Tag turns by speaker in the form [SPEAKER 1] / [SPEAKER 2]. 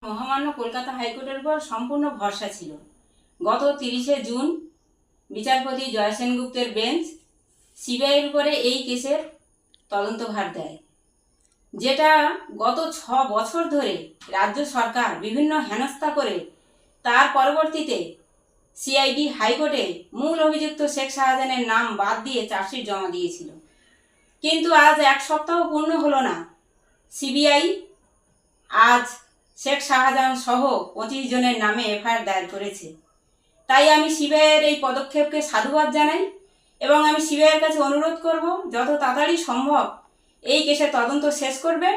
[SPEAKER 1] মহামান্য কলকাতা হাইকোর্টের উপর সম্পূর্ণ ভরসা ছিল। গত 30শে জুন বিচারপতি জয় সেনগুপ্তের বেঞ্চ সিবিআইয়ের উপরে এই কেসের তদন্তভার দেয়, যেটা গত 6 বছর ধরে রাজ্য সরকার বিভিন্ন হেনস্থা করে তার পরবর্তীতে সিআইডি হাইকোর্টে মূল অভিযুক্ত শেখ শাহজাহানের নাম বাদ দিয়ে চার্জশিট জমা দিয়েছিল। কিন্তু আজ 1 সপ্তাহ পূর্ণ হলো না, সিবিআই আজ শেখ শাহজাহান সহ 25 জনের নামে এফআইআর দায়ের করেছে। তাই আমি সিবিআইয়ের এই পদক্ষেপকে সাধুবাদ জানাই এবং আমি সিবিআইয়ের কাছে অনুরোধ করব যত তাড়াতাড়ি সম্ভব এই কেসের তদন্ত শেষ করবে